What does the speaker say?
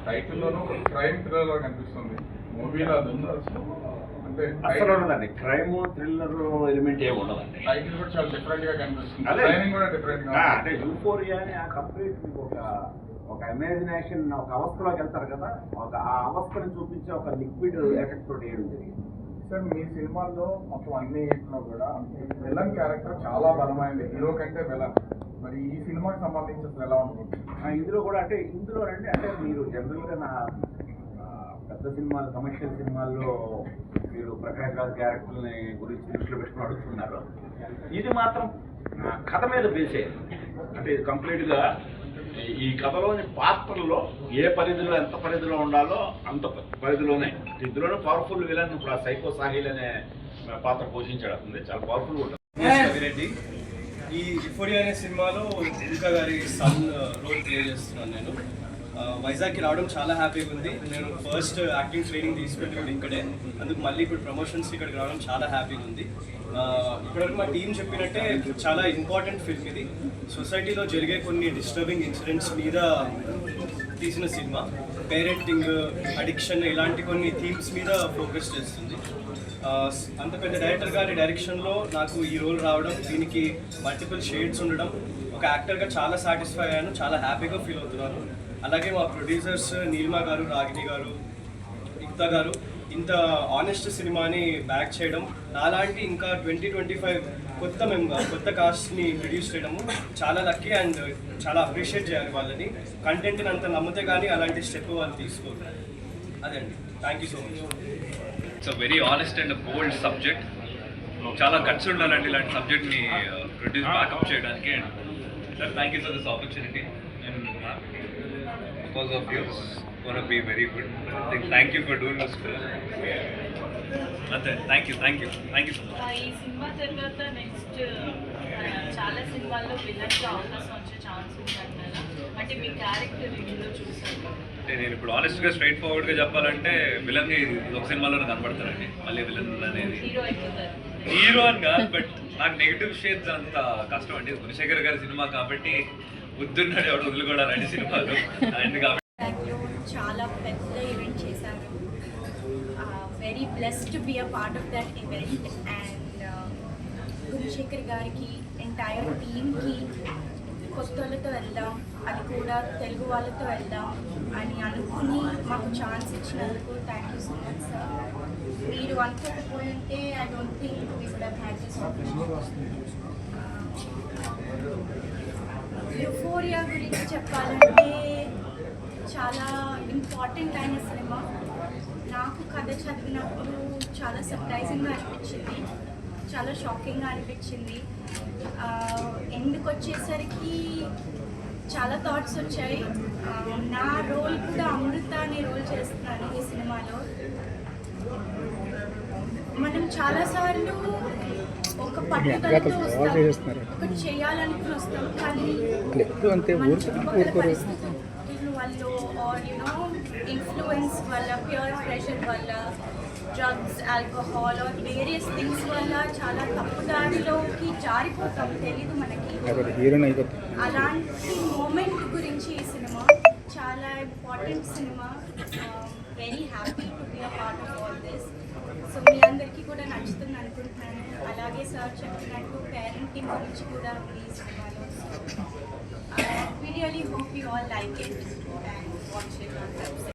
టైటిల్లోనూ crime thriller కనిపిస్తుంది, మూవీలో అది ఉంది అంటే అసలు ఉండదండి. క్రైమ్ థ్రిల్లర్ ఎలిమెంట్ ఏమి ఉండదండి. టైటిల్ కూడా చాలా డిఫరెంట్ గా కనిపిస్తుంది, ట్రైనింగ్ కూడా డిఫరెంట్ గా అంటే యూఫోరియా అని ఆ కంప్లీట్ ఒక ఇమాజినేషన్, ఒక అవస్థలోకి వెళ్తారు కదా, ఆ అవస్థను చూపించే ఒక లిక్విడ్ ఎఫెక్ట్ తోటి వేయడం జరిగింది. సార్ మీ సినిమాల్లో మొత్తం అన్ని కూడా విలన్ క్యారెక్టర్ చాలా బలమైంది, హీరో కంటే విలన్. మరి ఈ సినిమాకి సంబంధించి అసలు ఎలా ఉంటుంది? ఇందులో కూడా అంటే అంటే మీరు జనరల్గా నా పెద్ద సినిమాలు, కమర్షియల్ సినిమాల్లో మీరు ప్రకాష్ రాజ్ క్యారెక్టర్ని గురించి దృష్టిలో పెట్టుకుని అడుగుతున్నారు. ఇది మాత్రం కథ మీద బేసే, అంటే ఇది కంప్లీట్గా ఈ కథలోని పాత్రల్లో ఏ పరిధిలో ఎంత పరిధిలో ఉండాలో అంత పరిధిలోనే. ఇందులోనే పవర్ఫుల్ విలన్ ఇప్పుడు ఆ సైకో సాహిల్ అనే పాత్ర పోషించడం చాలా పవర్ఫుల్ ఉంటుంది. ఈ యూఫోరియా అనే సినిమాలో దీపికా గారి సన్ రోల్ ప్లే చేస్తున్నాను నేను. వైజాగ్కి రావడం చాలా హ్యాపీగా ఉంది. నేను ఫస్ట్ యాక్టింగ్ ట్రైనింగ్ తీసుకుంటే ఇక్కడే, అందుకు మళ్ళీ ఇప్పుడు ప్రమోషన్స్కి ఇక్కడికి రావడం చాలా హ్యాపీగా ఉంది. ఇప్పటివరకు మా టీం చెప్పినట్టే చాలా ఇంపార్టెంట్ ఫిల్మ్ ఇది. సొసైటీలో జరిగే కొన్ని డిస్టర్బింగ్ ఇన్సిడెంట్స్ మీద తీసిన సినిమా. పేరెంటింగ్, అడిక్షన్ ఇలాంటి కొన్ని థీమ్స్ మీద ఫోకస్ చేస్తుంది. అంత పెద్ద డైరెక్టర్ గారి డైరెక్షన్లో నాకు ఈ రోల్ రావడం, దీనికి మల్టిపుల్ షేడ్స్ ఉండడం, ఒక యాక్టర్గా చాలా సాటిస్ఫై అయ్యాను, చాలా హ్యాపీగా ఫీల్ అవుతున్నాను. అలాగే మా ప్రొడ్యూసర్స్ నీలిమా గారు, రాగిణి గారు, ఇక్తా గారు ఇంత ఆనెస్ట్ సినిమాని బ్యాక్ చేయడం, నాలాంటి ఇంకా 20-25 కొత్త కాస్ట్ని ప్రొడ్యూస్ చేయడము చాలా లక్కీ అండ్ చాలా అప్రిషియేట్ చేయాలి వాళ్ళని. కంటెంట్ని అంత నమ్మితే కానీ అలాంటి స్టెప్ వాళ్ళు తీసుకోరు. అదండి, thank you so much. It's a very honest and bold subject. చాలా గట్స్ ఉండాలండి ఇలాంటి సబ్జెక్ట్ని ప్రొడ్యూస్ బ్యాకప్ చేయడానికి. And sir, thank you for this opportunity. And because of you gonna be very good. Thank you for doing this film. అంతే, thank you so much. ఈ cinema తర్వాత next చాలా సినిమాల్లో విలన్గా అవకాశం వచ్చే ఛాన్స్ ఉందంటారా? అంటే మీ క్యారెక్టర్ ఇందులో చూసాను. అంటే నేను ఇప్పుడు ఆనెస్ట్గా స్ట్రైట్ ఫార్వర్డ్గా చెప్పాలంటే విలన్గా ఇది ఒక సినిమాలోనే కనబడతారండి. మళ్ళీ విలన్ అనేది హీరో అని కాదు, బట్ నాకు నెగిటివ్ షేడ్స్ అంత కష్టం అండి. గుణశేఖర్ గారి సినిమా కాబట్టి బుద్ధున్నాడు ఎవరు వదులుకోవడానికి సినిమాలు అండ్ కాబట్టి చాలా పెద్ద ఈవెంట్ చేశాను. Very blessed to be a part of that event. And Gunasekhar గారికి, ఎంటైర్ టీమ్కి కొత్త వాళ్ళతో వెళ్దాం, అది కూడా తెలుగు వాళ్ళతో వెళ్దాం అని అనుకుని మాకు ఛాన్స్ ఇచ్చినందుకు thank you so much sir. మీరు అనుకోకపోయింటే I don't think we would have had this opportunity. Euphoria గురించి చెప్పాలంటే చాలా ఇంపార్టెంట్ అయిన సినిమా. నాకు కథ చదివినప్పుడు చాలా సర్ప్రైజింగ్గా అనిపించింది, చాలా షాకింగ్గా అనిపించింది. ఎందుకు వచ్చేసరికి చాలా థాట్స్ వచ్చాయి. నా రోల్ కూడా అమృత అనే రోల్ చేస్తున్నాను ఈ సినిమాలో. మనం చాలాసార్లు ఒక పట్టుదలతో వస్తాం, ఒకటి చేయాలనుకుని వస్తాం, కానీ మన చుట్టుపక్కల పరిస్థితులు వల్ల ఆర్ ఇన్ఫ్లుయెన్స్ వల్ల, ప్యూర్ ప్రెషర్ వల్ల, drugs, alcohol or various things వల్ల చాలా తప్పుదారిలోకి జారిపోతాం, తెలీదు మనకి. అలాంటి మూమెంట్ గురించి ఈ సినిమా చాలా important cinema. Very happy to be a part of all this. So మీ అందరికీ కూడా నచ్చుతుంది అనుకుంటున్నాను. అలాగే సార్ చెప్పినట్టు పేరెంటింగ్ గురించి కూడా ఉంది ఈ సినిమాలో. We really hope you all like it and watch it on website.